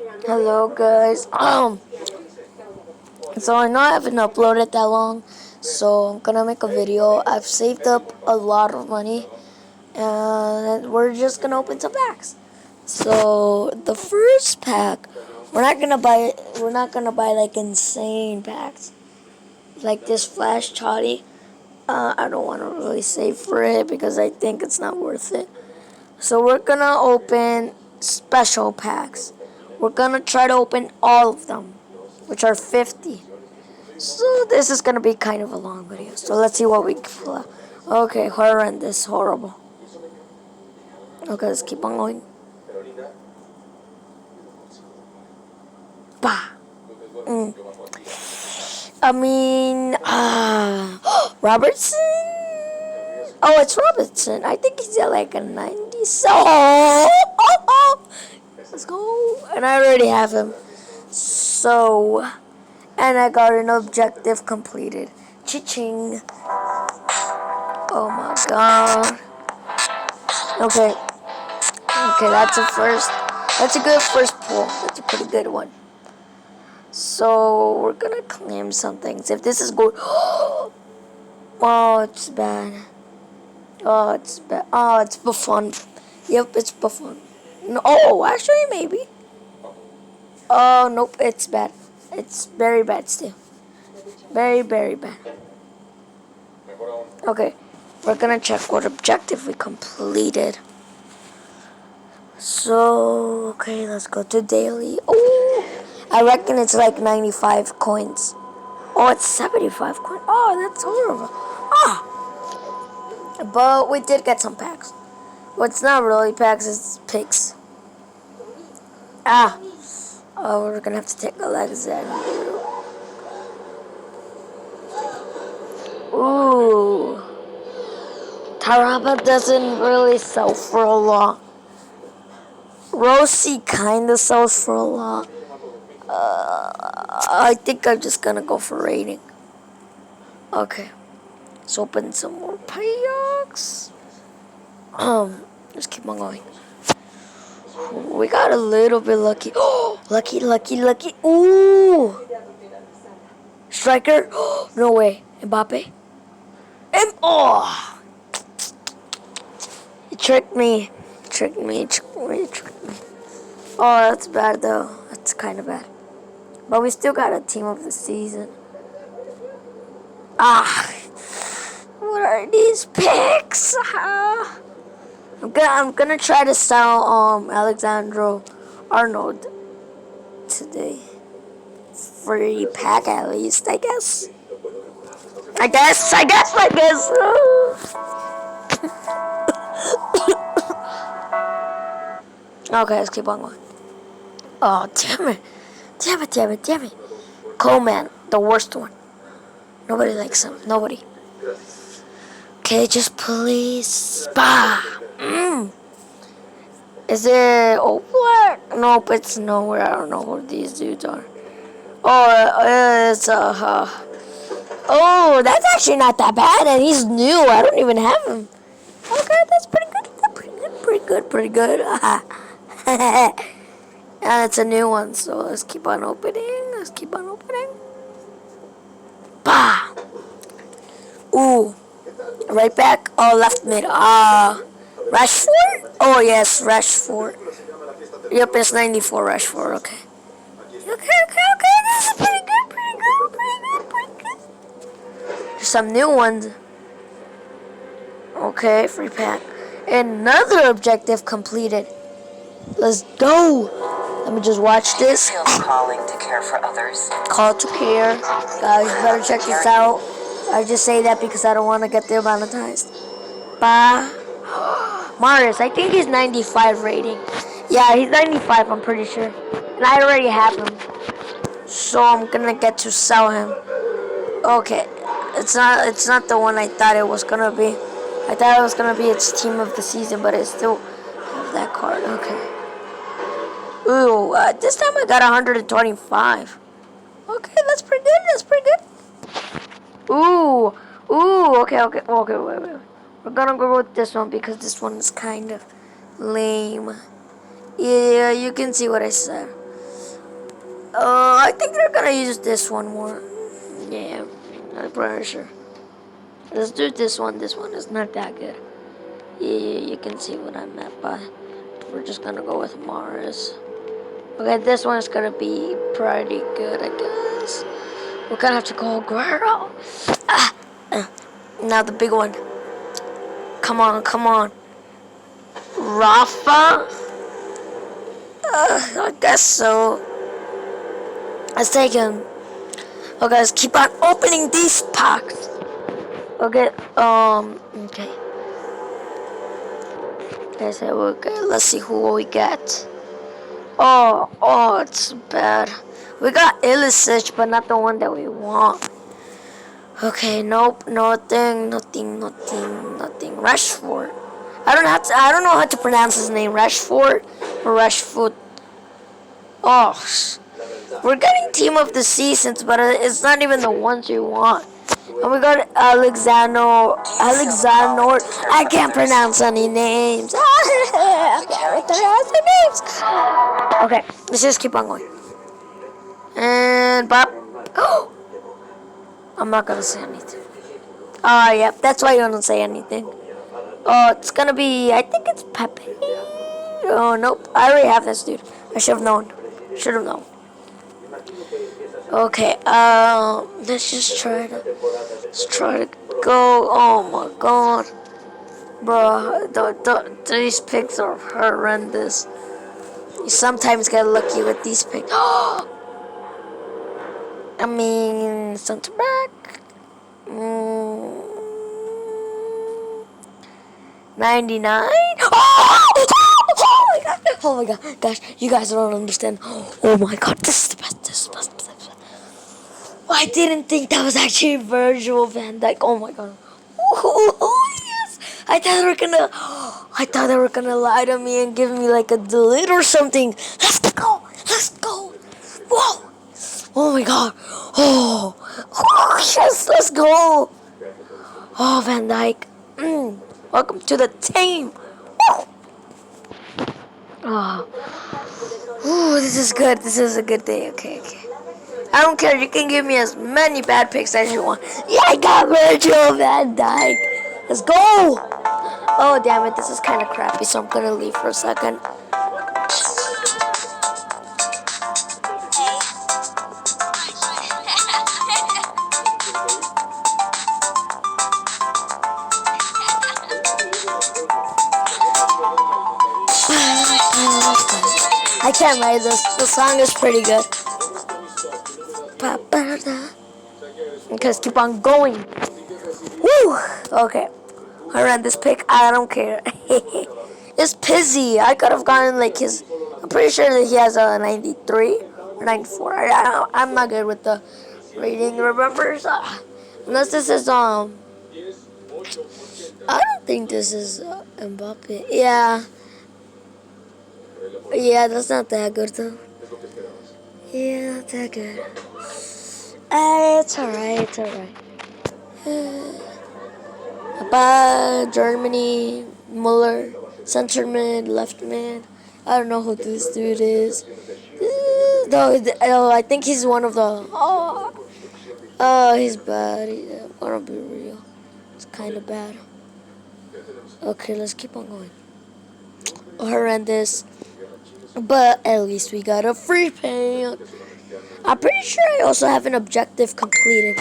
Hello guys. So I know I haven't uploaded that long, so I'm gonna make a video. I've saved up a lot of money, and we're just gonna open some packs. So the first pack, We're not gonna buy like insane packs, like this Flash Toddy. I don't want to really save for it because I think it's not worth it. So we're gonna open special packs. We're gonna try to open all of them, which are 50. So this is gonna be kind of a long video. So let's see what we pull out. Okay, horrendous, horrible. Okay, let's keep on going. Bah. Mm. I mean, Robertson. Oh, it's Robertson. I think he's at like a 90. So, let's go. And I already have him. So, and I got an objective completed. Cha-ching. Oh my god. Okay. Okay, that's a first. That's a good first pull. That's a pretty good one. So, we're gonna claim some things. If this is good. Oh, it's bad. Oh, it's bad. Oh, it's Buffon. Yep, it's Buffon. No, oh, actually, maybe. Oh, nope, it's bad. It's very bad still. Very, very bad. Okay, we're gonna check what objective we completed. So, okay, let's go to daily. Oh, I reckon it's like 95 coins. Oh, it's 75 coins. Oh, that's horrible. Ah, but we did get some packs. Well, it's not really packs, it's picks. Ah, oh, we're gonna have to take Alexander. Ooh. Taraba doesn't really sell for a lot. Rossi kinda sells for a lot. I think I'm just gonna go for rating. Okay. Let's open some more packs. Let's keep on going. We got a little bit lucky. Oh, lucky, lucky, lucky. Ooh. Striker? No way. Mbappe? Oh. You tricked me. Tricked me. Oh, that's bad though. That's kind of bad. But we still got a team of the season. Ah. What are these picks? I'm gonna try to sell Alexandro Arnold today. Free pack at least, I guess. I guess. Okay, let's keep on going. Oh, damn it. Coleman, the worst one. Nobody likes him. Nobody. Okay, just please. Bah. Is it Oblak? Nope, it's nowhere. I don't know who these dudes are. Oh, it's oh, that's actually not that bad, and he's new. I don't even have him. Okay, that's pretty good. Pretty good. And it's a new one, so let's keep on opening. Bah! Ooh. Right back. Oh, left mid. Rashford? Oh, yes, Rashford. Yep, it's 94 Rashford. Okay. This is pretty good. There's some new ones. Okay, free pack. Another objective completed. Let's go. Let me just watch this. Calling to care for others. Call to care. Guys, better check this out. I just say that because I don't want to get demonetized. Bah. Marius, I think he's 95 rating. Yeah, he's 95, I'm pretty sure. And I already have him. So I'm gonna get to sell him. Okay. It's not the one I thought it was gonna be. I thought it was gonna be its team of the season, but it still have that card. Okay. Ooh, this time I got 125. Okay, that's pretty good. Ooh, okay, wait. We're gonna go with this one because this one is kind of lame. Yeah, you can see what I said. I think they're gonna use this one more. Yeah, I'm pretty sure. Let's do this one. This one is not that good. Yeah, you can see what I meant by. We're just gonna go with Mars. Okay, this one is gonna be pretty good, I guess. We're gonna have to go Guerrero. Ah, now the big one. Come on, come on. Rafa? I guess so. Let's take him. Okay, let's keep on opening these packs. Okay, okay. Okay, so okay, let's see who we get. Oh, it's bad. We got Illicich, but not the one that we want. Okay, nope, nothing. Rashford. I don't know how to pronounce his name. Rashford or Rashford. Oh, we're getting team of the seasons, but it's not even the ones we want. And we got Alexander. I can't pronounce any names. I can't pronounce the names. Okay, let's just keep on going. And Bob. Oh, I'm not gonna say anything. Yep, that's why you don't say anything. Oh, it's gonna be. I think it's Pepe. Oh nope, I already have this dude. I should have known. Should have known. Okay, let's just try to go. Oh my god, bro, these picks are horrendous. You sometimes get lucky with these picks. I mean, center back. 99. Oh my god, gosh, you guys don't understand. Oh my god, this is the best. This is the best. I didn't think that was actually Virgil van Dijk. Oh my god. Oh, yes. I thought they were gonna lie to me and give me like a delete or something. Let's go. Let's go. Whoa. Oh my god. Oh yes, let's go. Oh, Van Dijk. Welcome to the team. Oh. Ooh, this is good. This is a good day. Okay. I don't care. You can give me as many bad picks as you want. Yeah, I got Virgil van Dijk. Let's go. Oh, damn it. This is kind of crappy, so I'm going to leave for a second. I can't write this. The song is pretty good. Because keep on going. Woo! Okay. I ran this pick. I don't care. It's Pizzy. I could have gotten like his. I'm pretty sure that he has a 93 or 94. I'm not good with the rating. Remember? Unless this is I don't think this is Mbappe. Yeah. Yeah, that's not that good though. Yeah, not that good. It's alright. Germany, Muller, center mid, left mid. I don't know who this dude is. I think he's one of the. He's bad. I wanna be real. It's kind of bad. Okay, let's keep on going. Horrendous. But at least we got a free paint. I'm pretty sure I also have an objective completed.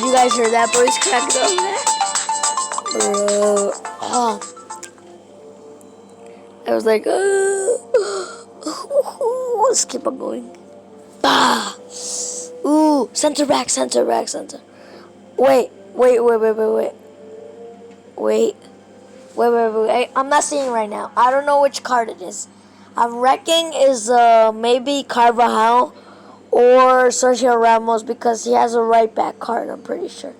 You guys heard that voice crack up? I was like, let's keep on going. Ooh, center back. Wait. I'm not seeing right now. I don't know which card it is. I'm reckoning is maybe Carvajal or Sergio Ramos because he has a right back card. I'm pretty sure.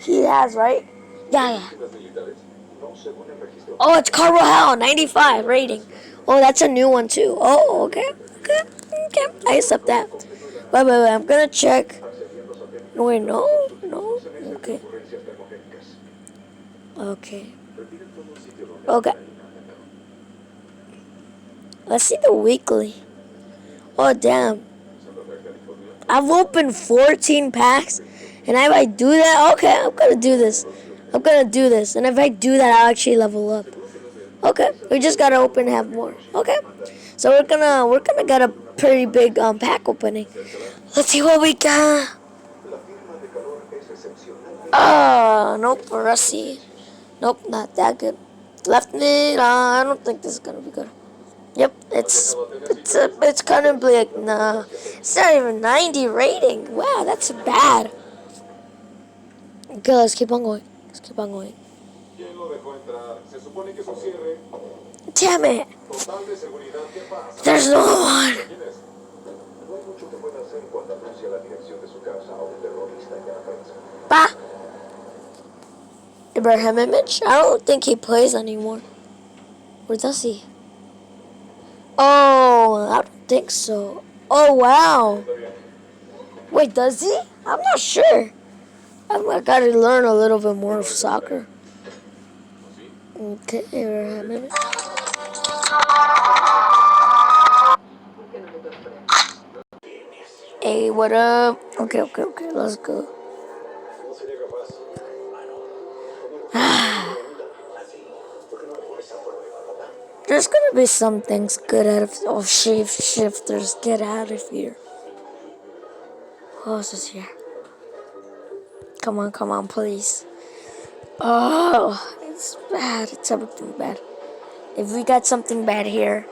He has, right? Yeah. Oh, it's Carl Hell, 95 rating. Oh, that's a new one too. Oh, okay. Okay. Okay. I accept that. Wait. I'm gonna check. No, wait, no. No. Okay. Okay. Okay. Let's see the weekly. Oh, damn. I've opened 14 packs. And if I do that, okay, I'm gonna do this. I'm gonna do this. And if I do that, I'll actually level up. Okay. We just gotta open and have more. Okay. So we're gonna get a pretty big pack opening. Let's see what we got. Nope, Rusty. Nope, not that good. Left mid, I don't think this is gonna be good. Yep, it's kind of like, nah. It's not even 90 rating. Wow, that's bad. Okay, let's keep on going. Let's keep on going. Damn it! There's no one. Bah! Ibrahim Image? I don't think he plays anymore. Where does he? Oh, I don't think so. Oh, wow. Wait, does he? I'm not sure. I gotta learn a little bit more of soccer. Okay, Ibrahim Image. Hey, what up? Okay, let's go. There's gonna be some things good out of shifters. Get out of here. Who else is here? Come on, please. Oh, it's bad. It's everything bad. If we got something bad here,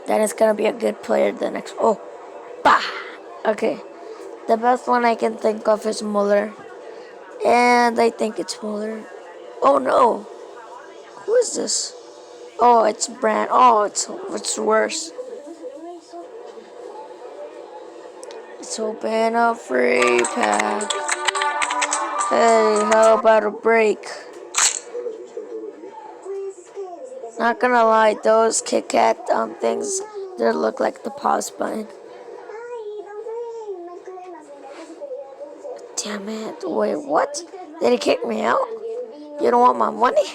then it's gonna be a good player the next. Oh, bah. Okay. The best one I can think of is Muller, and I think it's Muller. Oh no, who is this? Oh, it's Brand. Oh, it's worse. Let's open a free pack. Hey, how about a break? Not gonna lie, those Kit Kat things, they look like the pause button. Damn it! Wait, what? Did he kick me out? You don't want my money?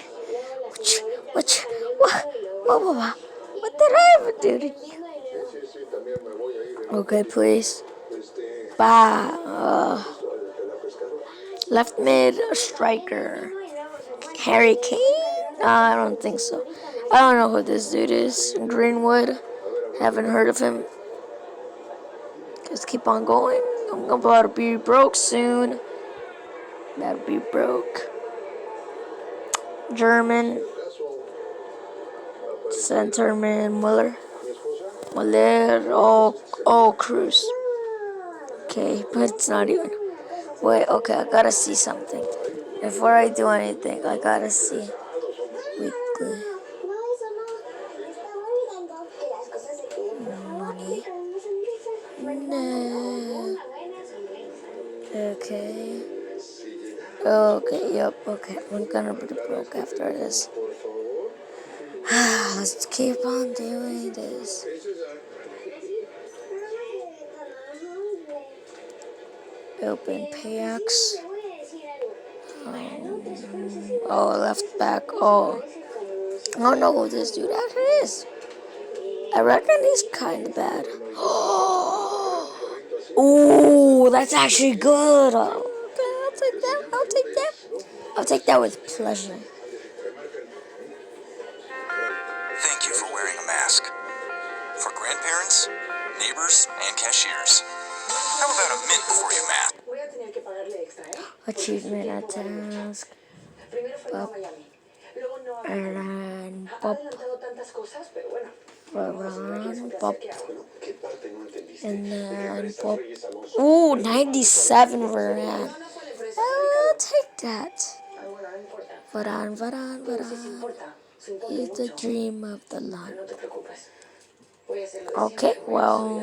What did I ever do to you? Okay, please. Bah. Left mid striker. Harry Kane? I don't think so. I don't know who this dude is. Greenwood. Haven't heard of him. Just keep on going. I'm about to be broke soon. About to be broke. German. Centerman Muller. Oh, Cruz. Okay, but it's not even. Wait, okay, I gotta see something. Before I do anything, I gotta see. Weekly. Money. No. Okay. Okay, yep, okay. I'm gonna be broke after this. Let's keep on doing this. Open payouts. Oh, left back. Oh, I don't know who this dude actually is. I reckon he's kind of bad. Oh, that's actually good. Okay, I'll take that. I'll take that with pleasure. Thank you for wearing a mask. For grandparents, neighbors, and cashiers. How about a mint before you mask? Achievement at task. Pop. Airline. Pop. Run. Pop. And then pop. Ooh, 97 Varane. I'll take that. Varane. He's the dream of the land. Okay, well,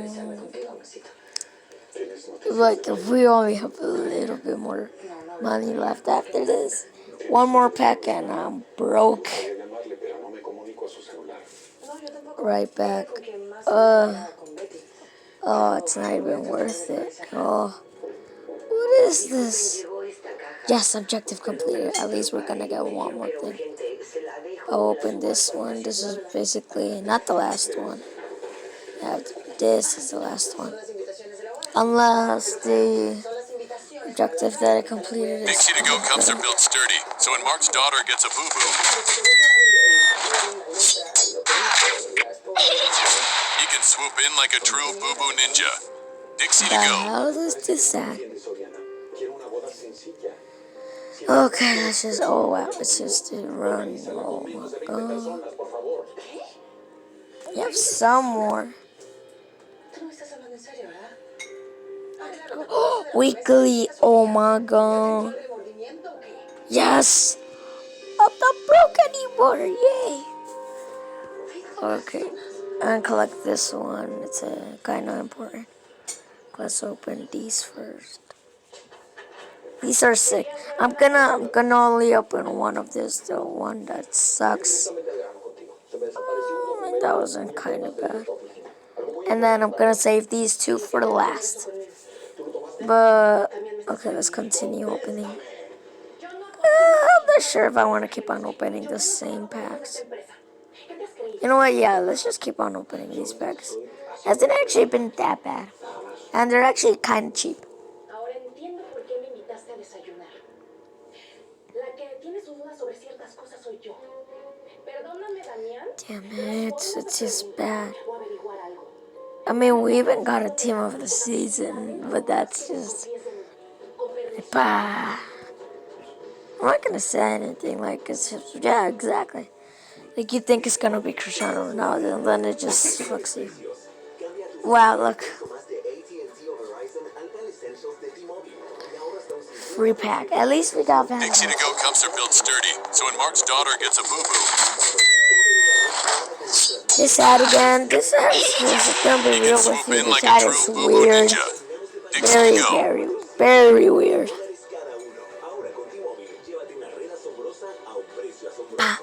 like if we only have a little bit more money left after this, One more pack and I'm broke. Right back. Oh, it's not even worth it. Oh, what is this? Yes, objective completed. At least we're gonna get one more thing. I'll open this one. This is basically not the last one. Yeah, this is the last one. Unless the objective that I completed is Dixie to Go cups are built sturdy, so when Mark's daughter gets a boo-boo, he can swoop in like a true boo-boo ninja. Dixie to the Go. hell is this at? Okay, let's just, oh wow, it's just a run. Oh my god. You have some more. Weekly, oh my god. Yes! I'm not broke anymore, yay! Okay, and collect this one. It's kind of important. Let's open these first. These are sick. I'm gonna only open one of this, the one that sucks. That wasn't kind of bad. And then I'm gonna save these two for the last. But okay, let's continue opening. I'm not sure if I want to keep on opening the same packs. You know what? Yeah, let's just keep on opening these packs. Hasn't actually been that bad, and they're actually kind of cheap. Damn it, it's just bad. I mean, we even got a team of the season, but that's just... Bah. I'm not gonna say anything, like, it's just, yeah, exactly. Like, you think it's gonna be Cristiano Ronaldo, and then it just fucks you. Wow, look. Free pack. At least we got that. Dixie to Go cups are built sturdy, so when Mark's daughter gets a boo-boo, This ad again. This ad is gonna be real with you. This ad is weird. Very weird. Ah.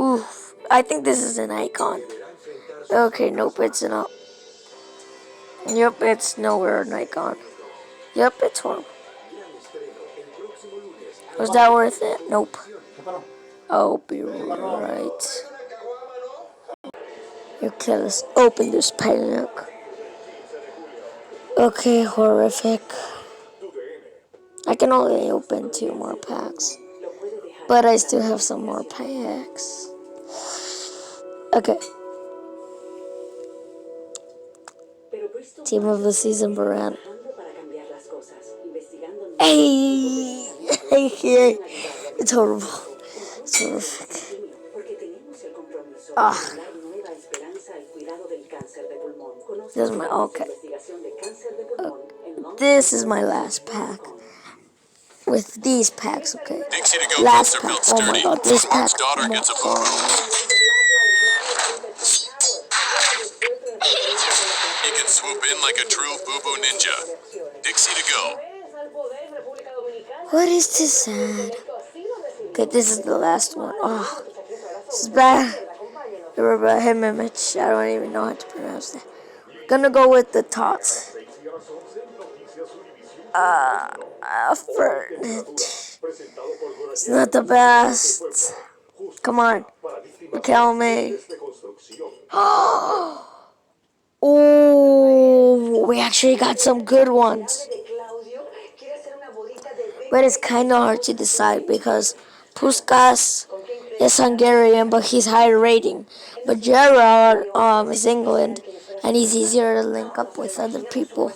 Oof. I think this is an icon. Okay, nope, it's not. Yep, it's nowhere an icon. Yep, it's horrible. Was that worth it? Nope. I'll be right. Okay, let's open this pack. Okay, horrific. I can only open 2 more packs. But I still have some more packs. Okay. Team of the season, Varane. Hey! It's horrible. It's horrific. Ah. This is my, okay. This is my last pack. With these packs, okay. Dixie to Go Last cups are pack. built Oh sturdy, my god, this so when pack. Mark's daughter gets a boo-boo, he can swoop in like a true boo-boo ninja. Dixie to Go. What is this ad? Okay, this is the last one. Oh, this is bad. Him image. I don't even know how to pronounce that. Gonna go with the tots. It's not the best. Come on. Tell me. Oh, we actually got some good ones. But it's kind of hard to decide because Puskas is Hungarian, but he's higher rating. But Gerard is England, and he's easier to link up with other people.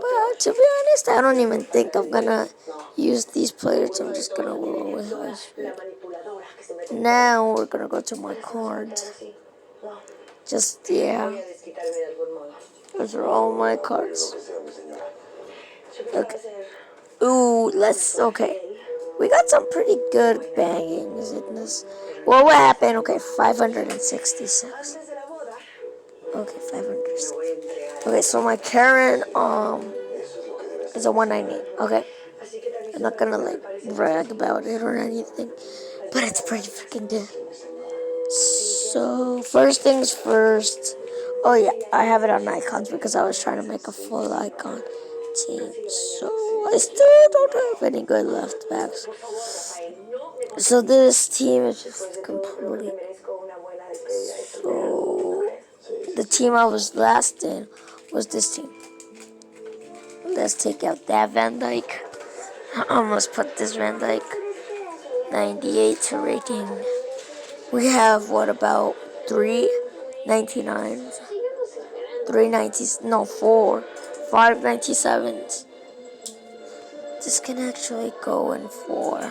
But to be honest, I don't even think I'm gonna use these players. I'm just gonna roll with Rashford. Now we're gonna go to my cards. Just, yeah. Those are all my cards. Okay. Ooh, okay. We got some pretty good bangings in this. Well, what happened? Okay, 566. Okay, 500. Okay, so my Karen, is a 198. Okay. I'm not gonna like brag about it or anything, but it's pretty freaking good. So first things first. Oh yeah, I have it on icons because I was trying to make a full icon team. So I still don't have any good left backs. So this team is just complete. So the team I was last in was this team. Let's take out that Van Dyke. I almost put this Van Dyke 98 to rating. We have what about 399s? 390s? No, 597s. This can actually go in 4.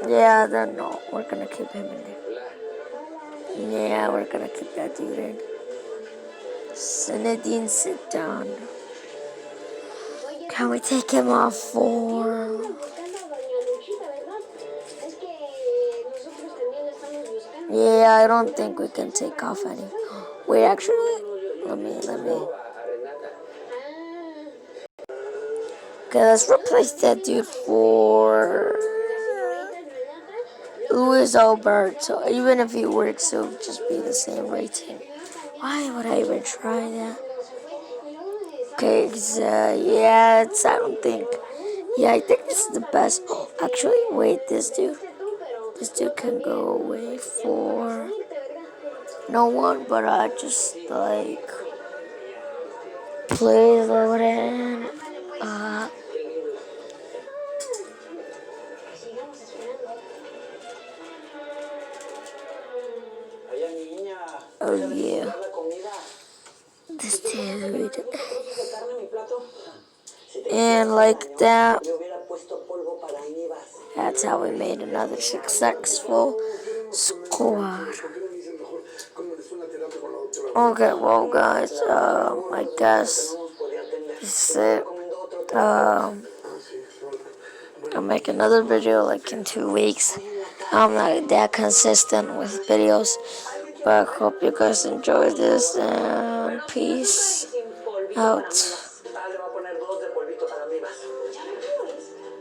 Yeah, then no, we're gonna keep him in there. Yeah, we're gonna keep that dude in. Zinedine Zidane. Can we take him off 4? Yeah, I don't think we can take off any. Wait, actually, let me. Okay, let's replace that dude for Luis Alberto. Even if he works, it'll just be the same rating. Why would I even try that? Okay, yeah, I don't think. Yeah, I think this is the best. Oh, actually, wait, this dude can go away for no one, but I just like play loading. Oh yeah, this dude, and like that. That's how we made another successful squad. Okay, well, guys, I guess this is it. I'll make another video like in 2 weeks. I'm not that consistent with videos, but I hope you guys enjoy this, and peace out.